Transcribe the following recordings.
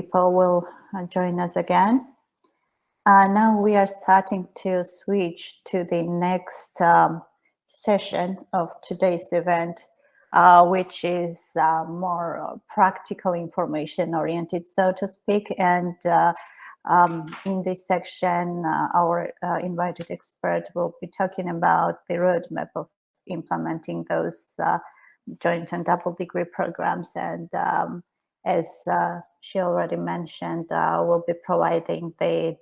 people will join us again. Now we are starting to switch to the next session of today's event, which is more practical information oriented, so to speak. And in this section, our invited expert will be talking about the roadmap of implementing those joint and double degree programs. And as she already mentioned, we'll be providing the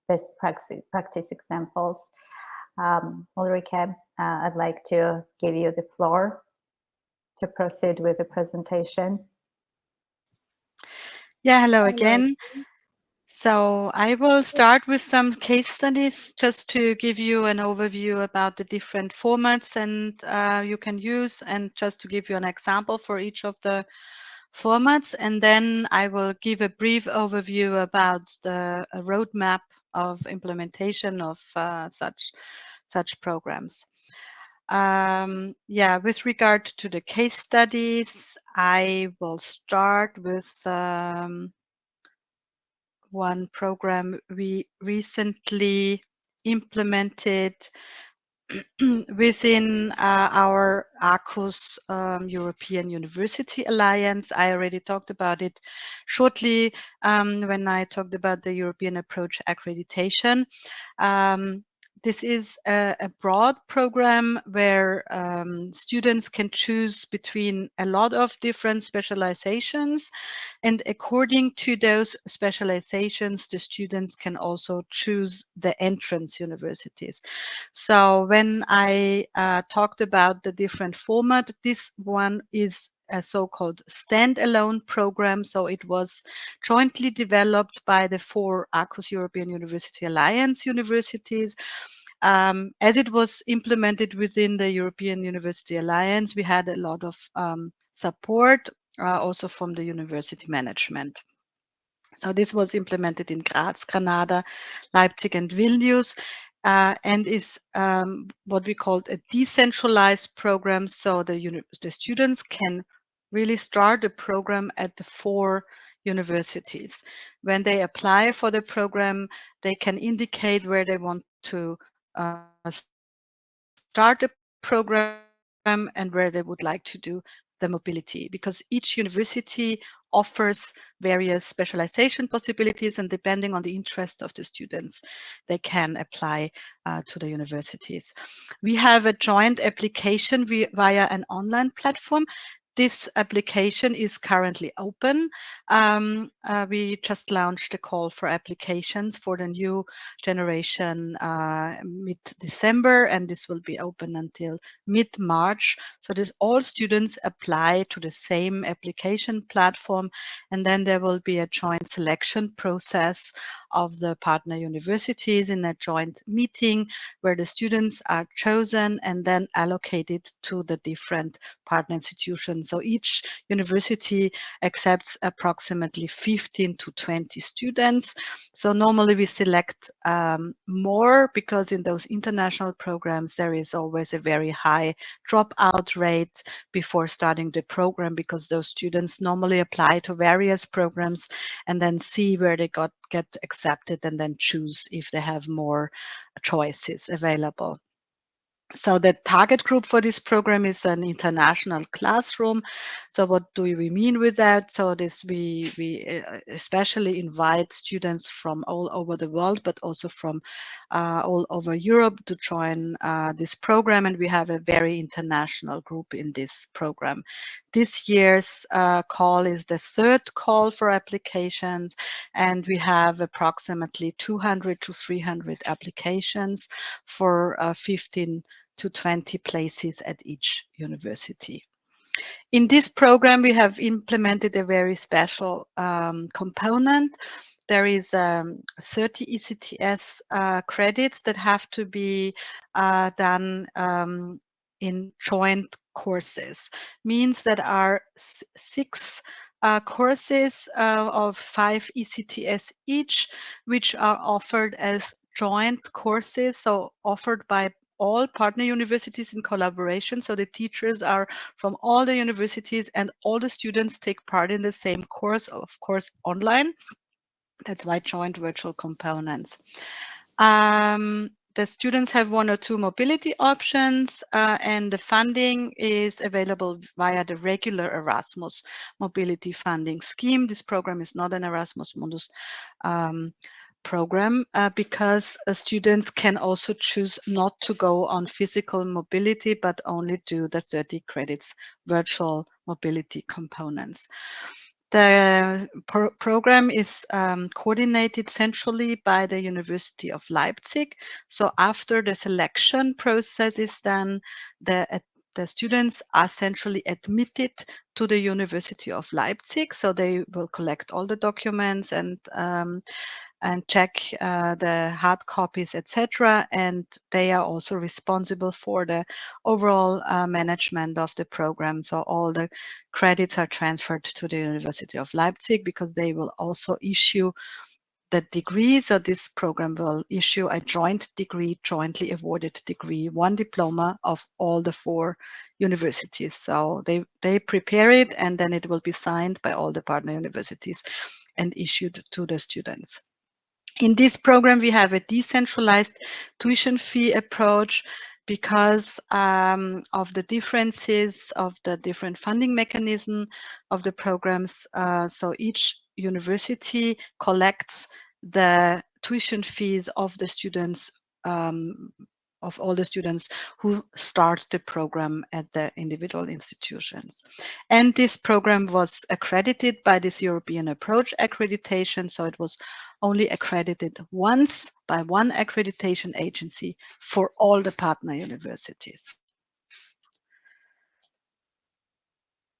best practice examples. Ulrike, I'd like to give you the floor to proceed with the presentation. Yeah, hello again. So I will start with some case studies just to give you an overview about the different formats and you can use, and just to give you an example for each of the formats. And then I will give a brief overview about the roadmap of implementation of such programs. Yeah, with regard to the case studies, I will start with one program we recently implemented within our ACUS European University Alliance. I already talked about it shortly when I talked about the European Approach Accreditation. This is a broad program where students can choose between a lot of different specializations, and according to those specializations, the students can also choose the entrance universities. So when I talked about the different format, this one is a so-called standalone program. So it was jointly developed by the 4 ACUS European University Alliance universities. As it was implemented within the European University Alliance, we had a lot of support also from the university management. So this was implemented in Graz, Granada, Leipzig, and Vilnius, and is what we called a decentralized program. So the students can really start the program at the 4 universities. When they apply for the program, they can indicate where they want to start the program and where they would like to do the mobility, because each university offers various specialization possibilities, and depending on the interest of the students, they can apply to the universities. We have a joint application via an online platform. This application is currently open. We just launched a call for applications for the new generation mid-December, and this will be open until mid-March. So this all students apply to the same application platform, and then there will be a joint selection process of the partner universities in a joint meeting where the students are chosen and then allocated to the different partner institutions. So each university accepts approximately 15 to 20 students. So normally we select more, because in those international programs there is always a very high dropout rate before starting the program, because those students normally apply to various programs and then see where they get accepted and then choose if they have more choices available. So the target group for this program is an international classroom. So what do we mean with that? So this we especially invite students from all over the world, but also from all over Europe to join this program, and we have a very international group in this program. This year's call is the 3rd call for applications, and we have approximately 200 to 300 applications for 15 to 20 places at each university. In this program, we have implemented a very special component. There is 30 ECTS credits that have to be done in joint courses. Means that are 6 courses of 5 ECTS each, which are offered as joint courses, so offered by all partner universities in collaboration. So the teachers are from all the universities and all the students take part in the same course, of course, online. That's why joint virtual components. The students have 1 or 2 mobility options, and the funding is available via the regular Erasmus mobility funding scheme. This program is not an Erasmus Mundus program because students can also choose not to go on physical mobility, but only do the 30 credits virtual mobility components. The program is coordinated centrally by the University of Leipzig. So after the selection process is done, the students are centrally admitted to the University of Leipzig. So they will collect all the documents and check the hard copies, etc. And they are also responsible for the overall management of the program. So all the credits are transferred to the University of Leipzig because they will also issue the degree. So this program will issue a joint degree, jointly awarded degree, 1 diploma of all the 4 universities. So they prepare it and then it will be signed by all the partner universities and issued to the students. In this program, we have a decentralized tuition fee approach because of the differences of the different funding mechanism of the programs. So each university collects the tuition fees of the students, of all the students who start the program at the individual institutions. And this program was accredited by this European Approach accreditation. So it was only accredited once by one accreditation agency for all the partner universities.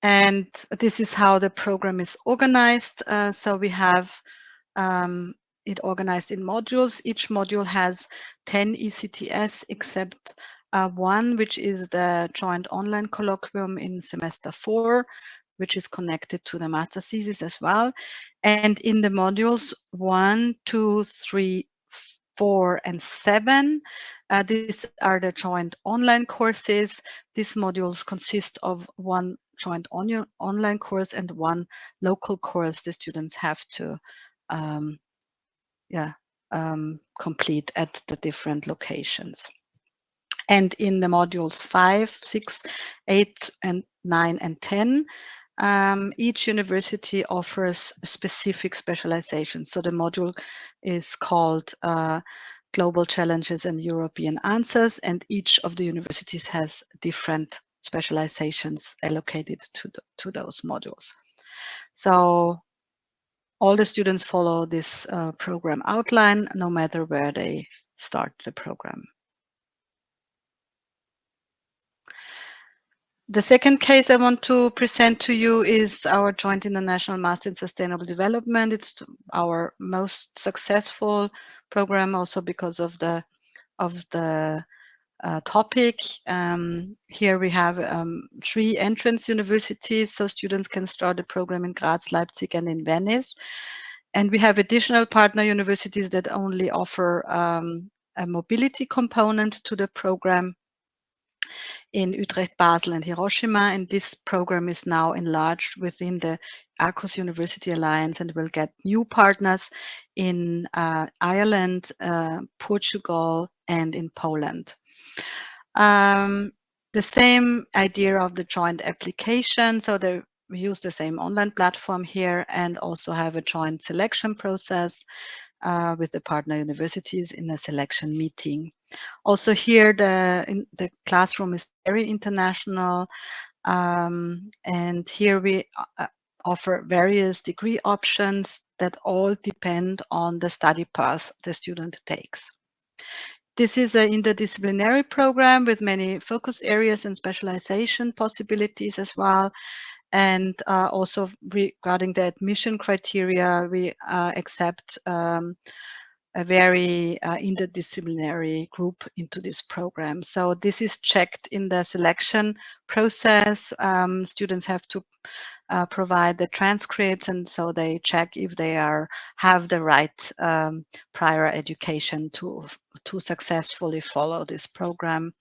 And this is how the program is organized. So we have it organized in modules. Each module has 10 ECTS except one, which is the joint online colloquium in semester 4, which is connected to the master thesis as well. And in the modules 1, 2, 3, 4, and 7, these are the joint online courses. These modules consist of 1 joint online course and 1 local course the students have to complete at the different locations. And in the modules 5, 6, 8, and 9, and 10, each university offers specific specializations. So the module is called Global Challenges and European Answers, and each of the universities has different specializations allocated to those modules. So all the students follow this program outline, no matter where they start the program. The second case I want to present to you is our Joint International Master in Sustainable Development. It's our most successful program, also because of the topic. Here we have 3 entrance universities, so students can start the program in Graz, Leipzig, and in Venice. And we have additional partner universities that only offer a mobility component to the program in Utrecht, Basel, and Hiroshima. And this program is now enlarged within the Arcus University Alliance and will get new partners in Ireland, Portugal, and in Poland. The same idea of the joint application. So we use the same online platform here and also have a joint selection process with the partner universities in a selection meeting. Also here, the classroom is very international, and here we offer various degree options that all depend on the study path the student takes. This is an interdisciplinary program with many focus areas and specialization possibilities as well. And also regarding the admission criteria, we accept a very interdisciplinary group into this program. So this is checked in the selection process. Students have to provide the transcripts, and so they check if they have the right prior education to successfully follow this program.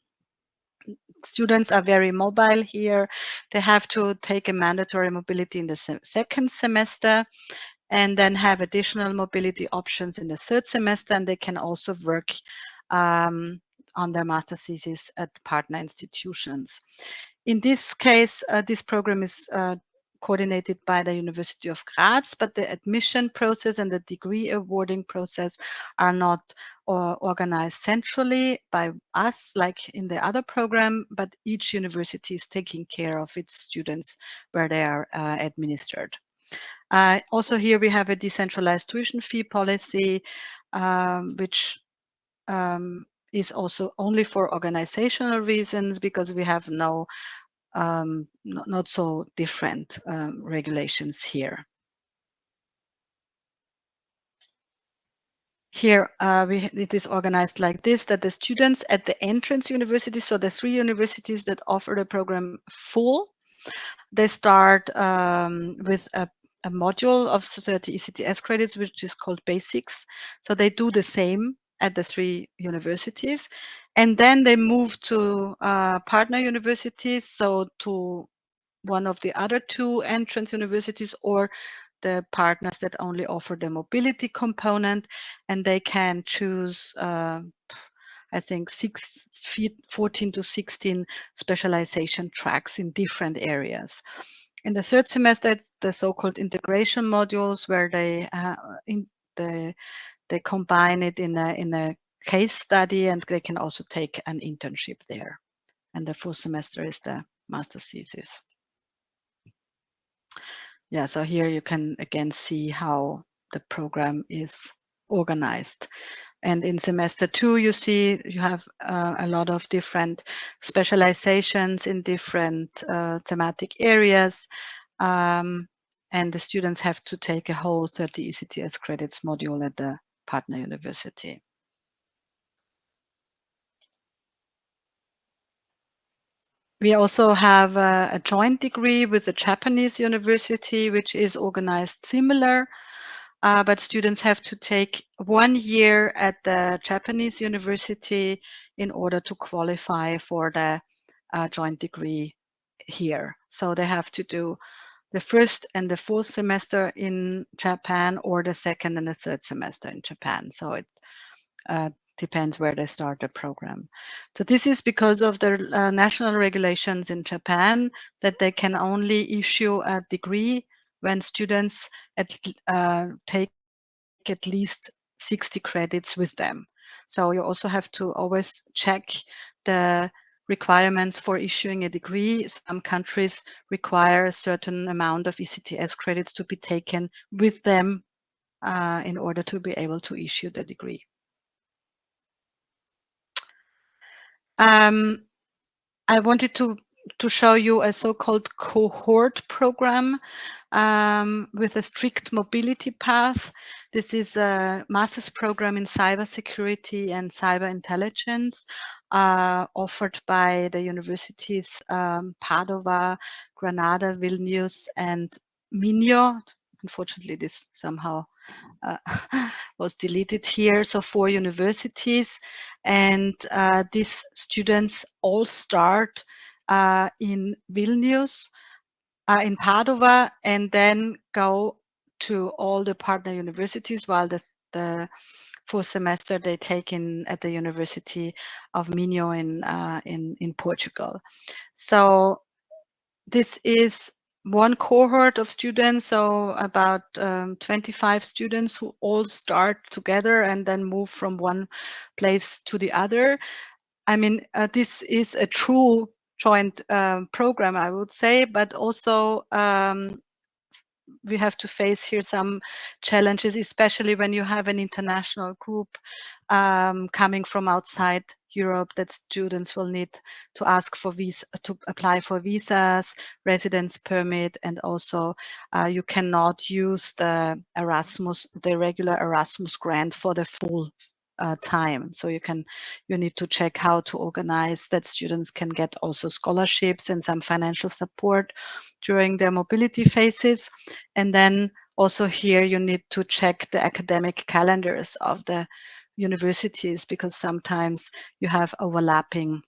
Students are very mobile here. They have to take a mandatory mobility in the second semester, and then have additional mobility options in the third semester, and they can also work on their master thesis at partner institutions. In this case, this program is coordinated by the University of Graz, but the admission process and the degree awarding process are not organized centrally by us like in the other program, but each university is taking care of its students where they are administered. Also here we have a decentralized tuition fee policy, which is also only for organizational reasons, because we have not so different regulations here. Here it is organized like this, that the students at the entrance universities, so the 3 universities that offer the program full, they start with a module of 30 ECTS credits, which is called Basics. So they do the same at the 3 universities, and then they move to partner universities, so to one of the other 2 entrance universities, or the partners that only offer the mobility component, and they can choose I think 14 to 16 specialization tracks in different areas. In the third semester, it's the so-called integration modules, where they combine it in a case study, and they can also take an internship there. And the full semester is the master thesis. Yeah, so here you can again see how the program is organized. And in semester 2, you see you have a lot of different specializations in different thematic areas. And the students have to take a whole 30 ECTS credits module at the partner university. We also have a joint degree with a Japanese university, which is organized similar. But students have to take 1 year at the Japanese university in order to qualify for the joint degree here. So they have to do the first and the fourth semester in Japan, or the second and the third semester in Japan. So it depends where they start the program. So this is because of the national regulations in Japan, that they can only issue a degree when students take at least 60 credits with them. So you also have to always check the requirements for issuing a degree. Some countries require a certain amount of ECTS credits to be taken with them in order to be able to issue the degree. I wanted to show you a so-called cohort program with a strict mobility path. This is a master's program in cybersecurity and cyber intelligence offered by the universities Padova, Granada, Vilnius, and Minho. Unfortunately, this somehow was deleted here. So 4 universities, and these students all start in Vilnius, in Padova, and then go to all the partner universities, while the fourth semester they take at the University of Minho in Portugal. So this is one cohort of students, so about 25 students who all start together and then move from one place to the other. I mean, this is a true joint program, I would say, but also we have to face here some challenges, especially when you have an international group coming from outside Europe, that students will need to ask for to apply for visas, residence permit, and also you cannot use the regular Erasmus grant for the full time. So you need to check how to organize that students can get also scholarships and some financial support during their mobility phases. And then also here you need to check the academic calendars of the universities, because sometimes you have overlapping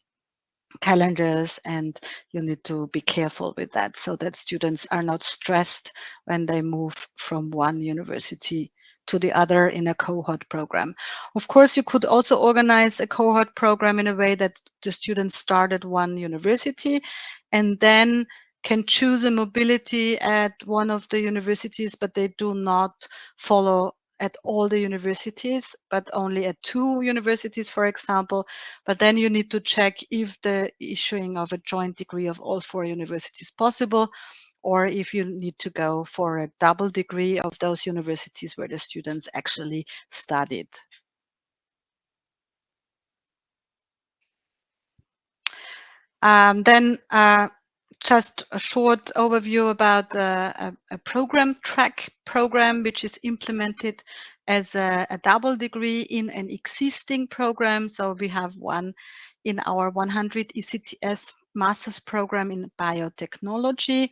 calendars and you need to be careful with that, so that students are not stressed when they move from one university to the other in a cohort program. Of course, you could also organize a cohort program in a way that the students start at one university and then can choose a mobility at one of the universities, but they do not follow at all the universities, but only at 2 universities, for example. But then you need to check if the issuing of a joint degree of all 4 universities is possible, or if you need to go for a double degree of those universities where the students actually studied. Then just a short overview about a program track program, which is implemented as a double degree in an existing program. So we have one in our 100 ECTS master's program in biotechnology,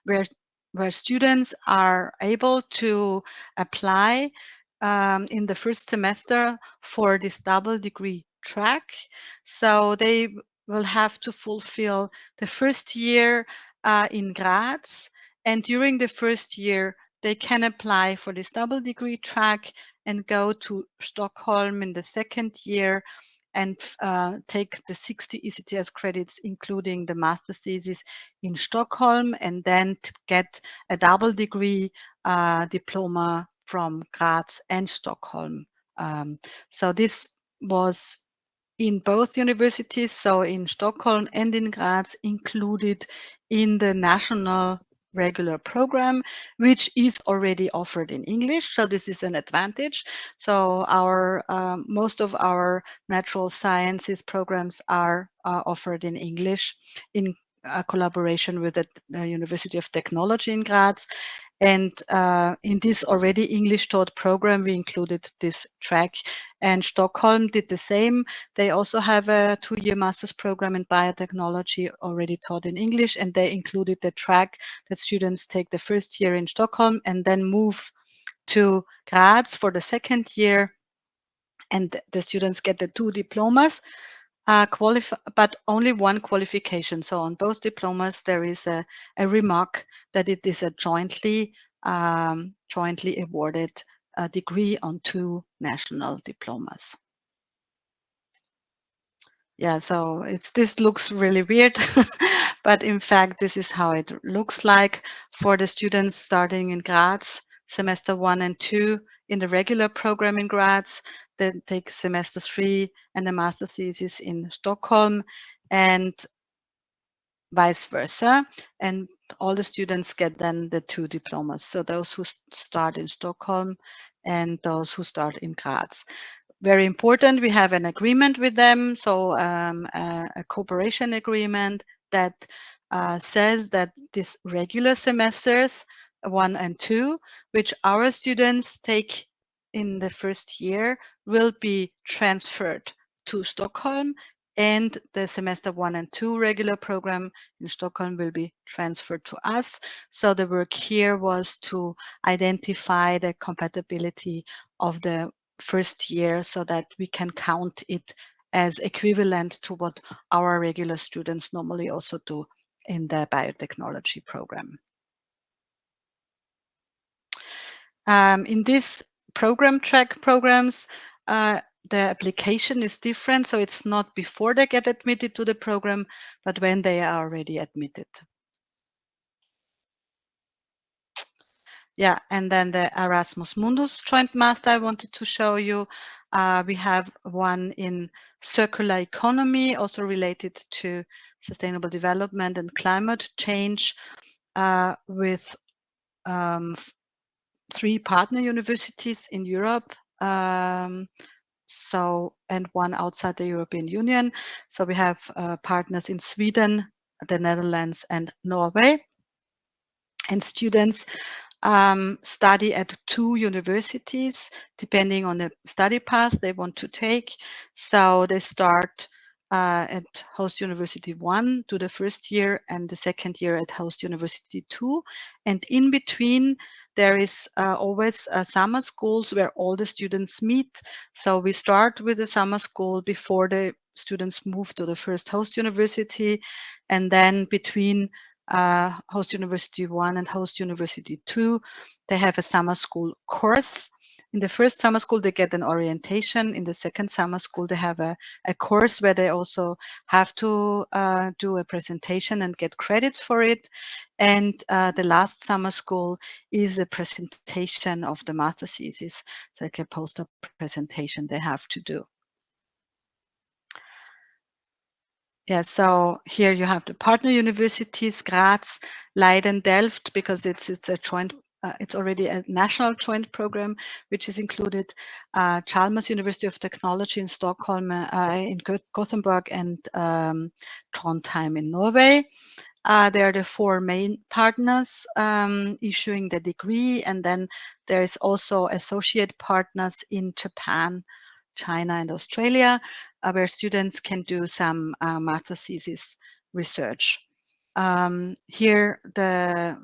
where students are able to apply in the first semester for this double degree track. So they will have to fulfill the first year in Graz, and during the first year they can apply for this double degree track and go to Stockholm in the second year and take the 60 ECTS credits, including the master's thesis in Stockholm, and then get a double degree diploma from Graz and Stockholm. So this was in both universities, so in Stockholm and in Graz, included in the national regular program, which is already offered in English. So this is an advantage. So our most of our natural sciences programs are offered in English in collaboration with the University of Technology in Graz. And in this already English taught program, we included this track, and Stockholm did the same. They also have a 2-year master's program in biotechnology already taught in English, and they included the track that students take the first year in Stockholm and then move to Graz for the second year, and the students get the 2 diplomas. But only one qualification. So on both diplomas, there is a remark that it is a jointly awarded degree on 2 national diplomas. Yeah, so this looks really weird, but in fact, this is how it looks like for the students starting in Graz, semester 1 and 2 in the regular program in Graz, then take semester 3 and the master thesis in Stockholm, and vice versa. And all the students get then the 2 diplomas. So those who start in Stockholm and those who start in Graz. Very important, we have an agreement with them, so a cooperation agreement that says that these regular semesters 1 and 2, which our students take in the first year, will be transferred to Stockholm, and the semester 1 and 2 regular program in Stockholm will be transferred to us. So the work here was to identify the compatibility of the first year so that we can count it as equivalent to what our regular students normally also do in the biotechnology program. In this program track programs, the application is different. So it's not before they get admitted to the program, but when they are already admitted. Yeah, and then the Erasmus Mundus Joint Master I wanted to show you. We have one in circular economy, also related to sustainable development and climate change, with 3 partner universities in Europe. And one outside the European Union. So we have partners in Sweden, the Netherlands, and Norway. And students study at 2 universities, depending on the study path they want to take. So they start at host university 1 to the first year, and the second year at host university 2. And in between, there is always summer schools where all the students meet. So we start with the summer school before the students move to the first host university, and then between host university 1 and host university 2, they have a summer school course. In the first summer school, they get an orientation. In the second summer school, they have a course where they also have to do a presentation and get credits for it. And the last summer school is a presentation of the master thesis, so like a poster presentation they have to do. Yeah, so here you have the partner universities, Graz, Leiden, Delft, because it's a joint, it's already a national joint program, which is included. Chalmers University of Technology in Stockholm, in Gothenburg, and Trondheim in Norway. They are the 4 main partners issuing the degree, and then there is also associate partners in Japan, China, and Australia, where students can do some master thesis research. Here, the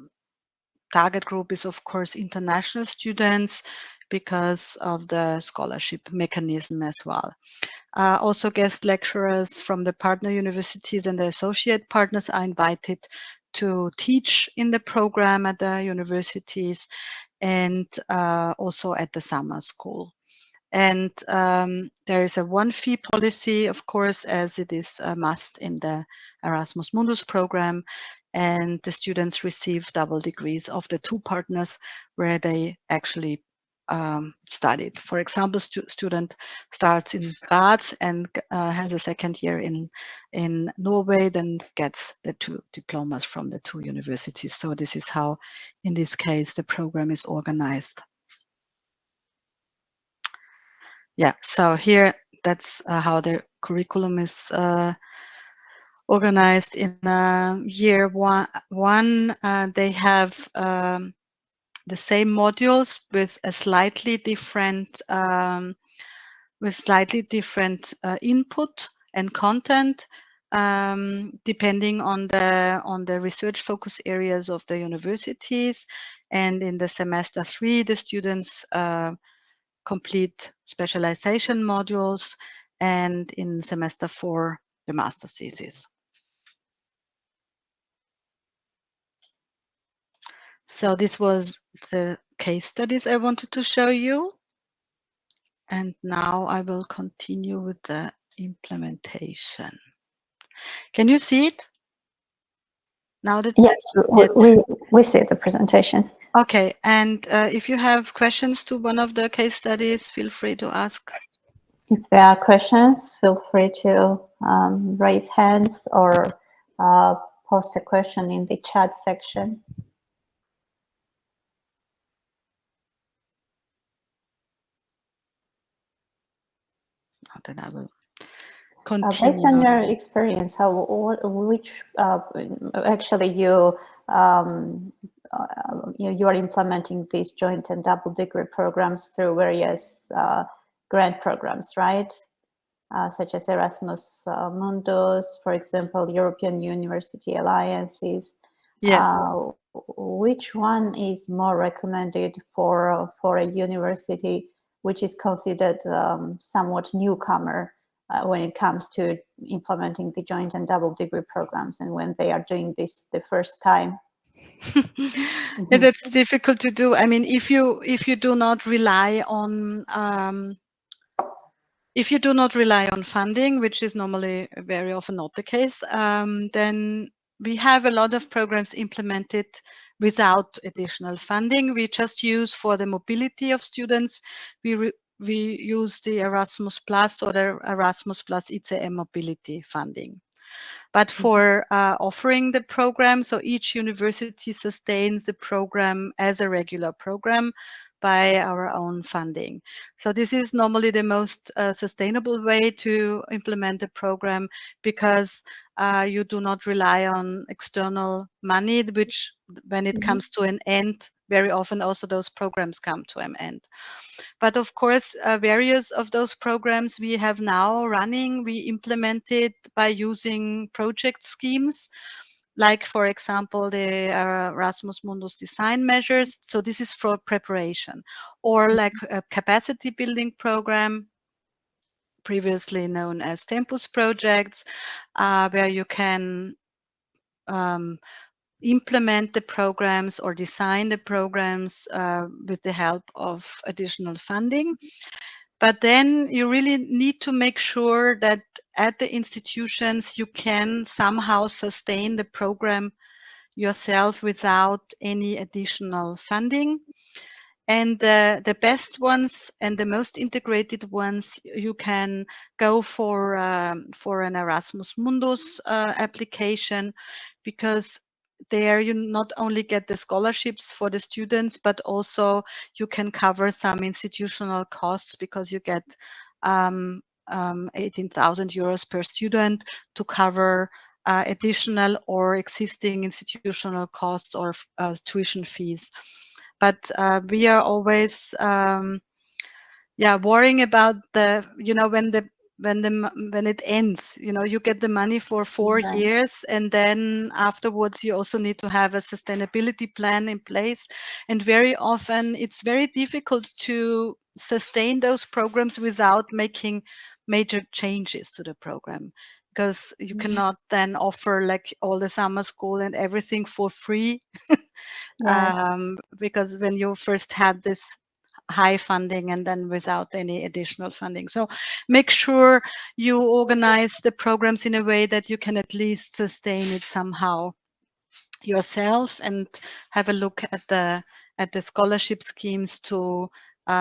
target group is, of course, international students because of the scholarship mechanism as well. Also, guest lecturers from the partner universities and the associate partners are invited to teach in the program at the universities and also at the summer school. And there is a one-fee policy, of course, as it is a must in the Erasmus Mundus program. And the students receive double degrees of the 2 partners where they actually studied. For example, student starts in Graz and has a second year in Norway, then gets the 2 diplomas from the 2 universities. So this is how, in this case, the program is organized. Yeah, so here that's how the curriculum is organized. In year one, they have the same modules with a slightly different input and content, depending on the research focus areas of the universities. And in the semester 3, the students complete specialization modules, and in semester 4, the master thesis. So this was the case studies I wanted to show you. And now I will continue with the implementation. Can you see it? Now that Yes, we see the presentation. Okay, and if you have questions to one of the case studies, feel free to ask. If there are questions, feel free to raise hands or post a question in the chat section. Then I will Based continue. on your experience, actually you are implementing these joint and double degree programs through various grant programs, right? Such as Erasmus Mundus, for example, European University Alliances. Yeah. Which one is more recommended for a university which is considered somewhat newcomer when it comes to implementing the joint and double degree programs, and when they are doing this the first time? Yeah, that's difficult to do. I mean, if you do not rely on funding, which is normally very often not the case, then we have a lot of programs implemented without additional funding. We just use, for the mobility of students, we use the Erasmus Plus or the Erasmus Plus ICE mobility funding. But for offering the program, so each university sustains the program as a regular program. by our own funding. So this is normally the most sustainable way to implement the program, because you do not rely on external money, which when it comes to an end, very often also those programs come to an end. But of course, various of those programs we have now running, we implemented by using project schemes, like, for example, the Erasmus Mundus design measures. So this is for preparation, or like a capacity building program, previously known as Tempus projects, where you can implement the programs or design the programs with the help of additional funding. But then you really need to make sure that at the institutions you can somehow sustain the program yourself without any additional funding. And the best ones and the most integrated ones, you can go for an Erasmus Mundus application, because there you not only get the scholarships for the students, but also you can cover some institutional costs, because you get 18,000 euros per student to cover additional or existing institutional costs or tuition fees. But we are always worrying about the, when it ends, you get the money for 4 years, and then afterwards you also need to have a sustainability plan in place. And very often it's very difficult to sustain those programs without making major changes to the program, because you cannot then offer like all the summer school and everything for free. Because when you first had this high funding and then without any additional funding. So make sure you organize the programs in a way that you can at least sustain it somehow yourself, and have a look at the scholarship schemes to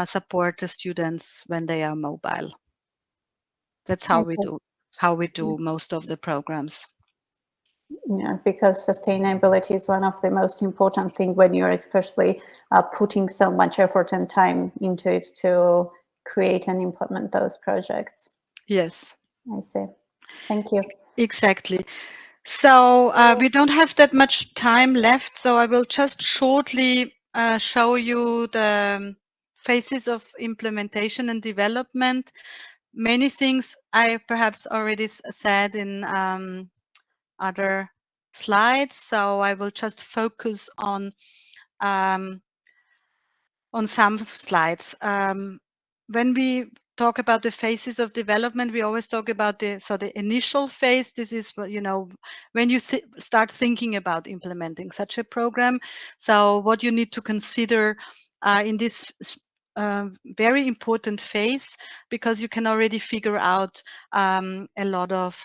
support the students when they are mobile. That's how we do most of the programs. Yeah, because sustainability is one of the most important things when you're especially putting so much effort and time into it to create and implement those projects. Yes. I see. Thank you. Exactly. So we don't have that much time left, so I will just shortly show you the phases of implementation and development. Many things I perhaps already said in other slides, so I will just focus on some slides. When we talk about the phases of development, we always talk about the initial phase. This is when you start thinking about implementing such a program. So what you need to consider in this very important phase, because you can already figure out a lot of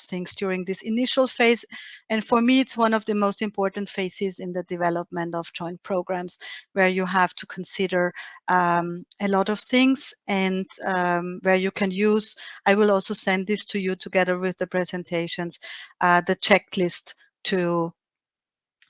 things during this initial phase. And for me, it's one of the most important phases in the development of joint programs, where you have to consider a lot of things, and where you can use, I will also send this to you together with the presentations, the checklist to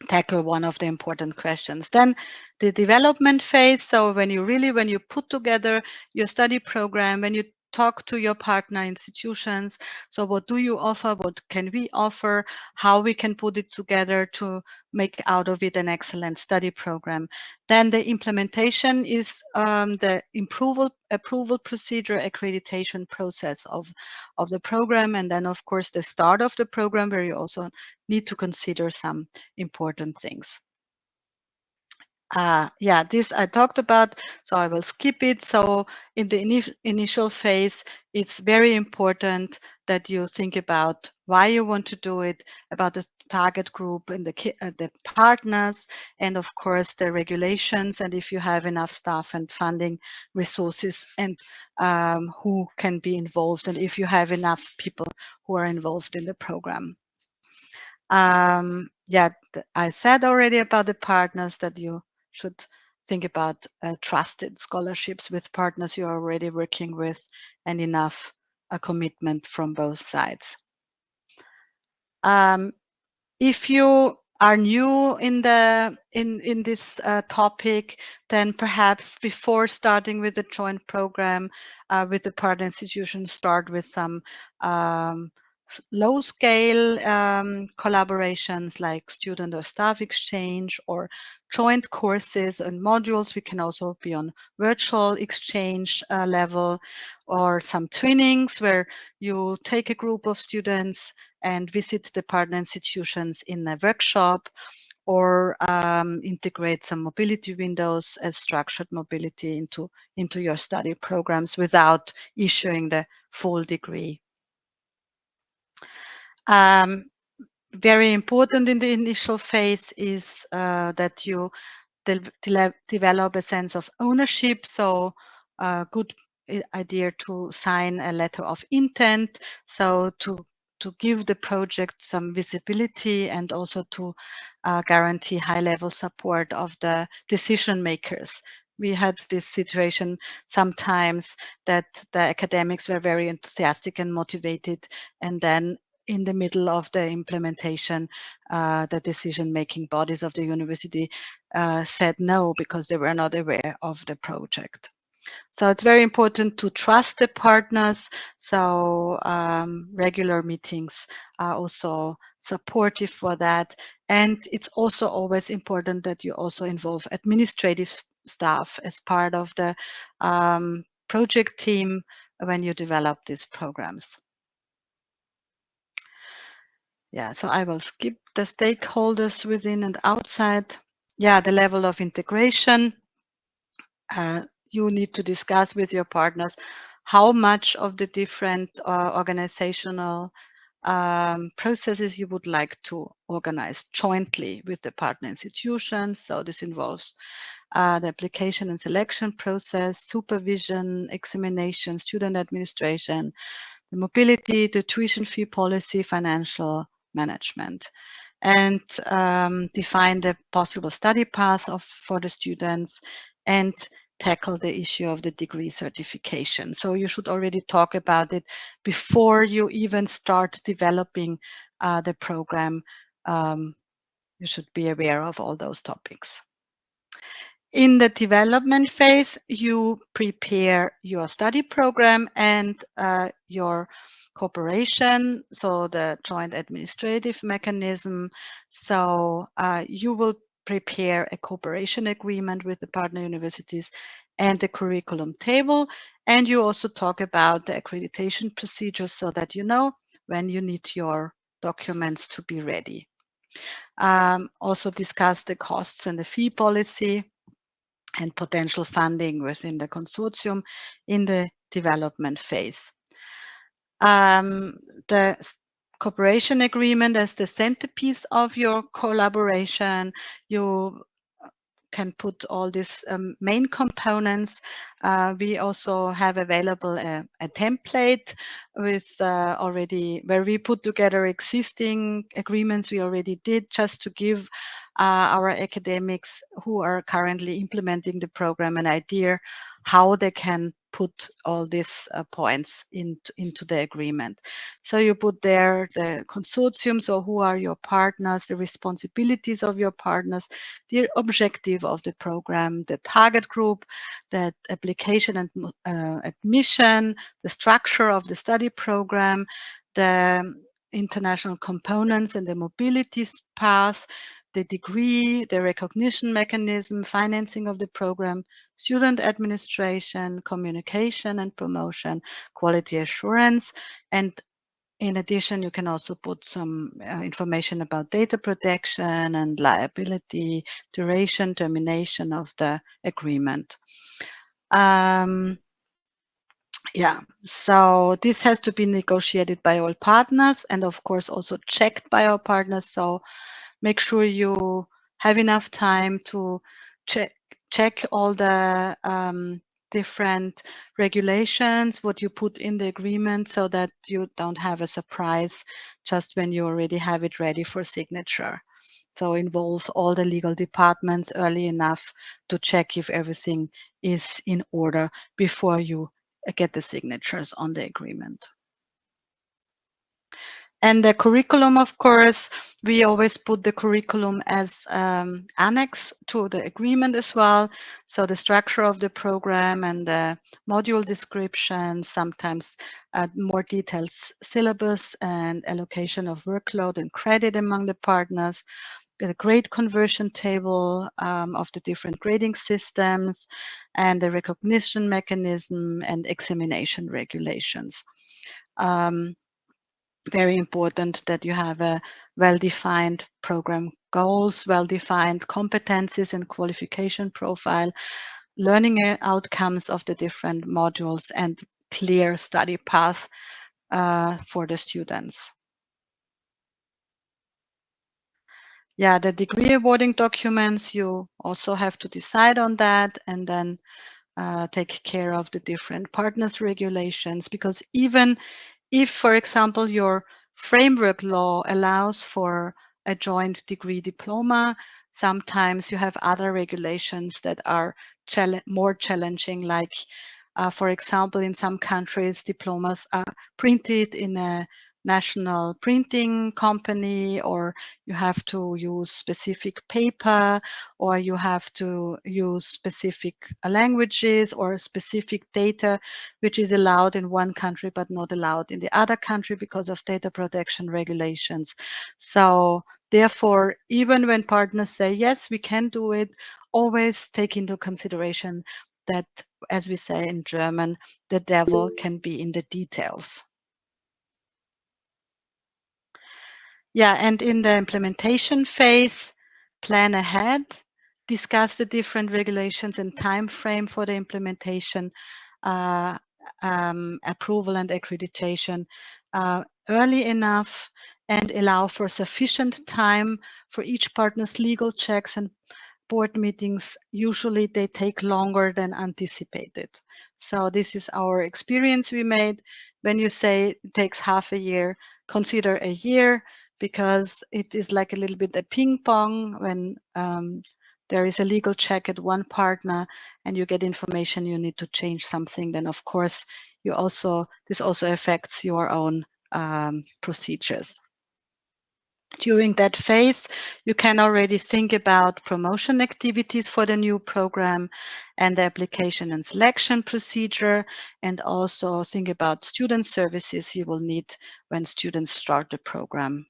tackle one of the important questions. Then the development phase. So when you put together your study program, when you talk to your partner institutions, so what do you offer, what can we offer, how we can put it together to make out of it an excellent study program. Then the implementation is the approval procedure, accreditation process of the program, and then of course the start of the program, where you also need to consider some important things. This I talked about, so I will skip it. So in the initial phase, it's very important that you think about why you want to do it, about the target group and the partners, and of course the regulations, and if you have enough staff and funding resources, and who can be involved, and if you have enough people who are involved in the program. I said already about the partners, that you should think about trusted scholarships with partners you're already working with, and enough commitment from both sides. If you are new in this topic, then perhaps before starting with the joint program with the partner institution, start with some low scale collaborations like student or staff exchange or joint courses and modules. We can also be on virtual exchange level, or some trainings where you take a group of students and visit the partner institutions in a workshop, or integrate some mobility windows as structured mobility into your study programs without issuing the full degree. Very important in the initial phase is that you develop a sense of ownership. So a good idea to sign a letter of intent, so to give the project some visibility and also to guarantee high level support of the decision makers. We had this situation sometimes that the academics were very enthusiastic and motivated, and then in the middle of the implementation, the decision-making bodies of the university said no because they were not aware of the project. So it's very important to trust the partners. So regular meetings are also supportive for that. And it's also always important that you also involve administrative staff as part of the project team when you develop these programs. Yeah, so I will skip the stakeholders within and outside. Yeah, the level of integration. You need to discuss with your partners how much of the different organizational processes you would like to organize jointly with the partner institutions. So this involves the application and selection process, supervision, examination, student administration, the mobility, the tuition fee policy, financial management, and define the possible study path for the students, and tackle the issue of the degree certification. So you should already talk about it before you even start developing the program. You should be aware of all those topics. In the development phase, you prepare your study program and your cooperation, so the joint administrative mechanism. So you will prepare a cooperation agreement with the partner universities and the curriculum table. And you also talk about the accreditation procedures so that you know when you need your documents to be ready. Also discuss the costs and the fee policy and potential funding within the consortium in the development phase. The cooperation agreement as the centerpiece of your collaboration. You can put all these main components. We also have available a template with already where we put together existing agreements we already did, just to give our academics who are currently implementing the program an idea how they can put all these points into the agreement. So you put there the consortium, so who are your partners, the responsibilities of your partners, the objective of the program, the target group, the application and admission, the structure of the study program, the international components and the mobility path, the degree, the recognition mechanism, financing of the program, student administration, communication and promotion, quality assurance, and in addition, you can also put some information about data protection and liability, duration, termination of the agreement. Yeah, so this has to be negotiated by all partners and of course also checked by our partners. So make sure you have enough time to check all the different regulations, what you put in the agreement, so that you don't have a surprise just when you already have it ready for signature. So involve all the legal departments early enough to check if everything is in order before you get the signatures on the agreement. And the curriculum, of course, we always put the curriculum as annex to the agreement as well. So the structure of the program and the module description, sometimes more detailed syllabus and allocation of workload and credit among the partners, a grade conversion table of the different grading systems, and the recognition mechanism and examination regulations. Very important that you have a well-defined program goals, well-defined competencies and qualification profile, learning outcomes of the different modules, and clear study path for the students. Yeah, the degree awarding documents, you also have to decide on that, and then take care of the different partners regulations, because even if, for example, your framework law allows for a joint degree diploma, sometimes you have other regulations that are more challenging, like, for example, in some countries, diplomas are printed in a national printing company, or you have to use specific paper, or you have to use specific languages or specific data, which is allowed in one country but not allowed in the other country because of data protection regulations. So therefore, even when partners say, yes, we can do it, always take into consideration that, as we say in German, the devil can be in the details. Yeah, and in the implementation phase, plan ahead, discuss the different regulations and time frame for the implementation, approval and accreditation early enough, and allow for sufficient time for each partner's legal checks and board meetings. Usually they take longer than anticipated. So this is our experience we made. When you say it takes half a year, consider a year, because it is like a little bit a ping pong when there is a legal check at one partner and you get information you need to change something, then of course this also affects your own procedures. During that phase, you can already think about promotion activities for the new program and the application and selection procedure, and also think about student services you will need when students start the program.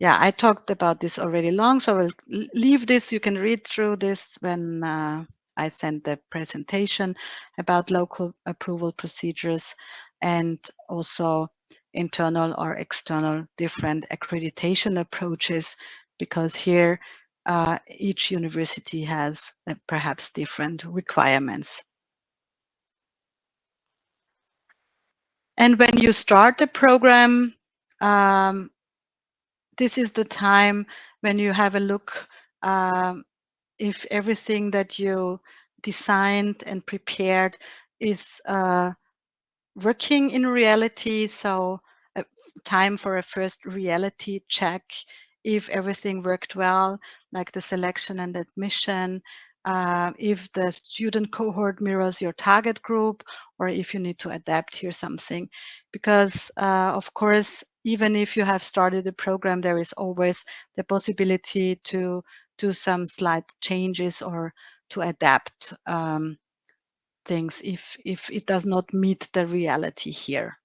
Yeah, I talked about this already long, so I will leave this. You can read through this when I send the presentation about local approval procedures and also internal or external different accreditation approaches, because here each university has perhaps different requirements. And when you start the program, this is the time when you have a look if everything that you designed and prepared is working in reality. So time for a first reality check if everything worked well, like the selection and admission, if the student cohort mirrors your target group, or if you need to adapt here something. Because of course, even if you have started a program, there is always the possibility to do some slight changes or to adapt things if it does not meet the reality here.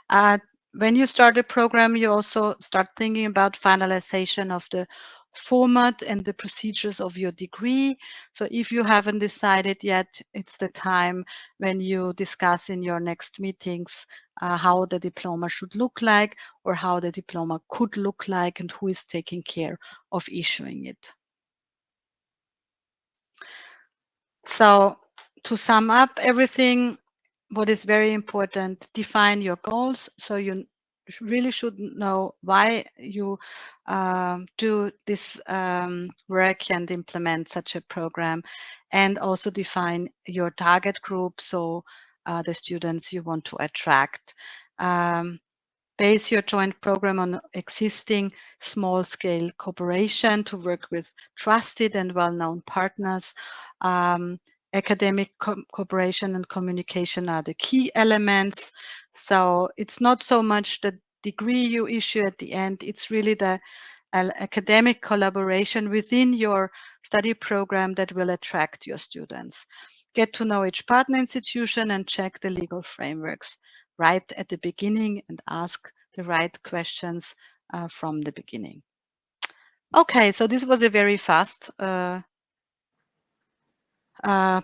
When you start a program, you also start thinking about finalization of the format and the procedures of your degree. So if you haven't decided yet, it's the time when you discuss in your next meetings how the diploma should look like, or how the diploma could look like, and who is taking care of issuing it. So to sum up everything, what is very important, define your goals. So you really should know why you do this work and implement such a program, and also define your target group, so the students you want to attract. Base your joint program on existing small-scale cooperation to work with trusted and well-known partners. academic cooperation and communication are the key elements. So it's not so much the degree you issue at the end, it's really the academic collaboration within your study program that will attract your students. Get to know each partner institution and check the legal frameworks right at the beginning and ask the right questions from the beginning. Okay, so this was a very fast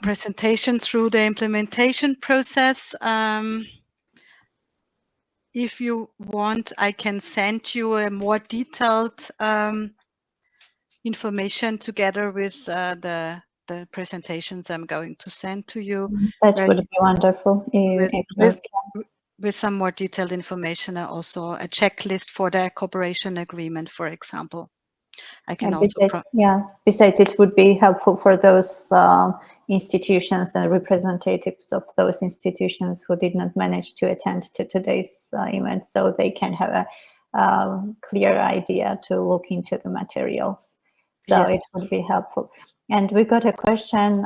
presentation through the implementation process. If you want, I can send you a more detailed information together with the presentations I'm going to send to you. That would be wonderful. With some more detailed information, also a checklist for the cooperation agreement, for example. I can besides, it would be helpful for those institutions and representatives of those institutions who did not manage to attend to today's event, so they can have a clear idea to look into the materials. So yes, it would be helpful. And we got a question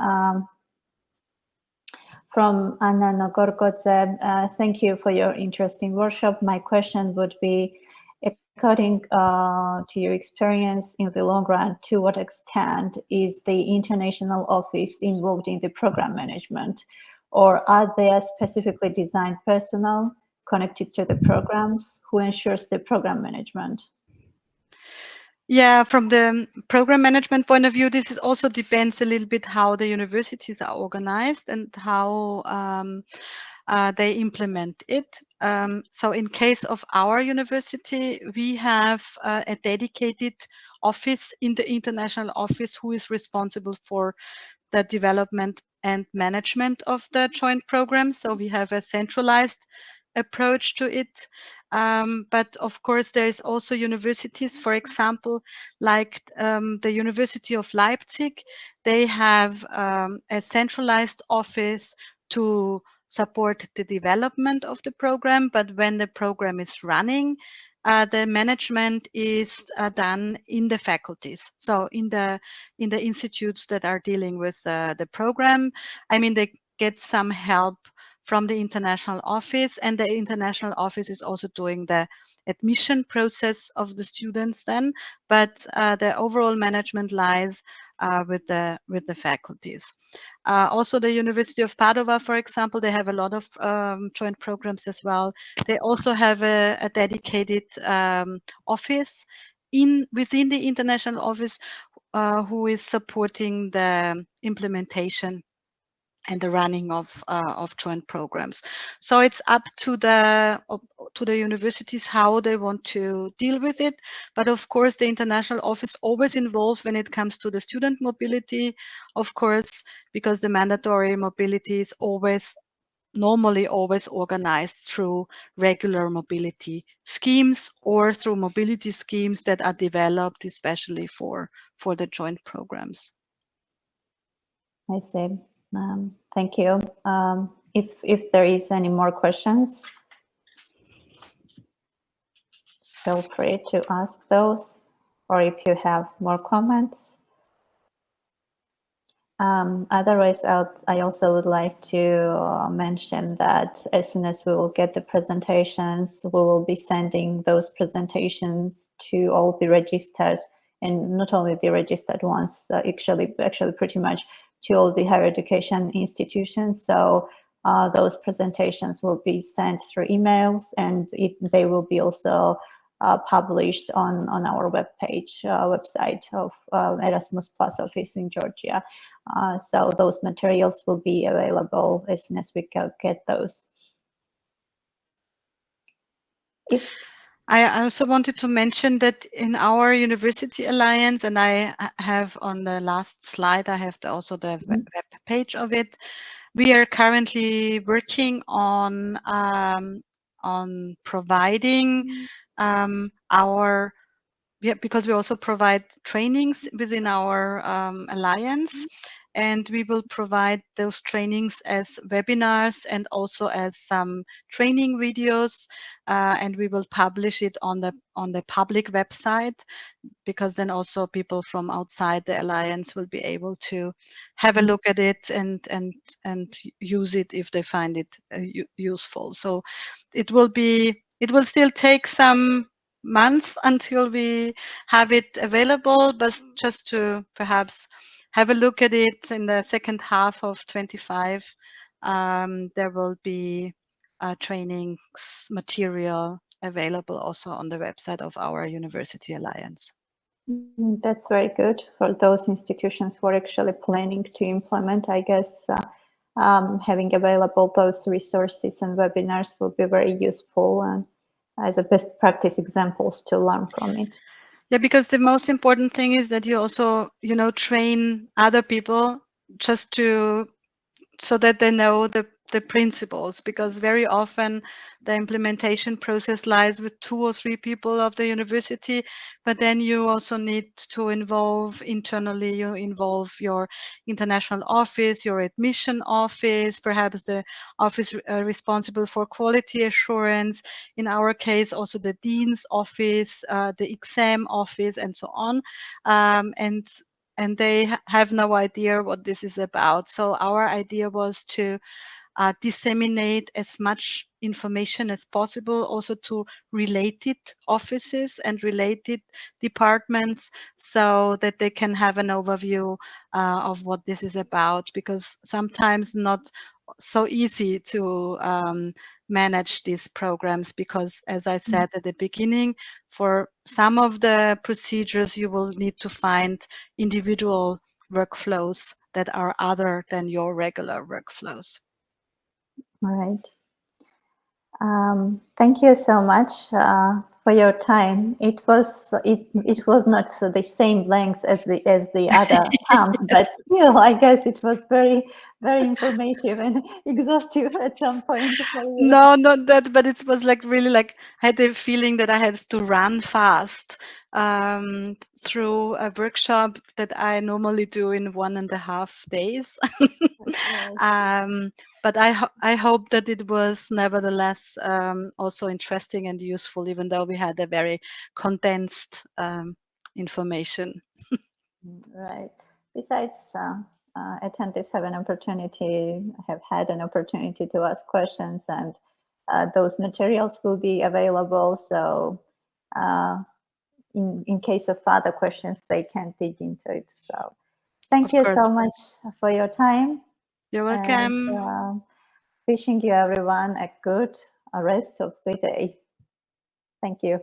from Anna Nogorgodze. Thank you for your interesting workshop. My question would be, according to your experience in the long run, to what extent is the international office involved in the program management? Or are there specifically designed personnel connected to the programs who ensures the program management? Yeah, from the program management point of view, this is also depends a little bit how the universities are organized and how they implement it. So in case of our university, we have a dedicated office in the international office who is responsible for the development and management of the joint program. So we have a centralized approach to it. But of course, there is also universities, for example, like the University of Leipzig. They have a centralized office to support the development of the program. But when the program is running, the management is done in the faculties. So in the institutes that are dealing with the program. I mean, they get some help from the international office, and the international office is also doing the admission process of the students then, but the overall management lies with the faculties. Also, the University of Padova, for example, they have a lot of joint programs as well. They also have a dedicated office within the international office who is supporting the implementation and the running of joint programs. So it's up to the universities how they want to deal with it. But of course, the international office always involved when it comes to the student mobility, of course, because the mandatory mobility is normally always organized through regular mobility schemes or through mobility schemes that are developed especially for the joint programs. I see. Thank you. If there is any more questions, feel free to ask those, or if you have more comments. Otherwise, I also would like to mention that as soon as we will get the presentations, we will be sending those presentations to all the registered, and not only the registered ones, actually pretty much to all the higher education institutions. So those presentations will be sent through emails, and they will be also published on our website of Erasmus Plus office in Georgia. So those materials will be available as soon as we get those. I also wanted to mention that in our University Alliance, and I have on the last slide, I have also the web page of it. We are currently working on providing because we also provide trainings within our alliance, and we will provide those trainings as webinars and also as some training videos, and we will publish it on the public website, because then also people from outside the alliance will be able to have a look at it and use it if they find it useful. So it will still take some months until we have it available, but just to perhaps have a look at it in the second half of 25, there will be trainings material available also on the website of our University Alliance. That's very good for those institutions who are actually planning to implement. I guess having available those resources and webinars will be very useful and as a best practice examples to learn from it. Yeah, because the most important thing is that you also, train other people just so that they know the principles, because very often the implementation process lies with 2 or 3 people of the university, but then you also need to involve internally, you involve your international office, your admission office, perhaps the office responsible for quality assurance, in our case also the dean's office, the exam office, and so on, and they have no idea what this is about. So our idea was to disseminate as much information as possible also to related offices and related departments, so that they can have an overview of what this is about, because sometimes not so easy to manage these programs, because as I said at the beginning, for some of the procedures you will need to find individual workflows that are other than your regular workflows. All right. Thank you so much for your time. It was not the same length as the other times, but still, I guess it was very informative and exhaustive at some point for you. No, not that, but it was like really like I had the feeling that I had to run fast through a workshop that I normally do in 1.5 days. But I hope that it was nevertheless also interesting and useful, even though we had a very condensed information. Right. Besides, attendees have had an opportunity to ask questions, and those materials will be available. So, in case of further questions, they can dig into it. So, thank Of you course. so much for your time. You're And welcome. wishing you everyone a good rest of the day. Thank you.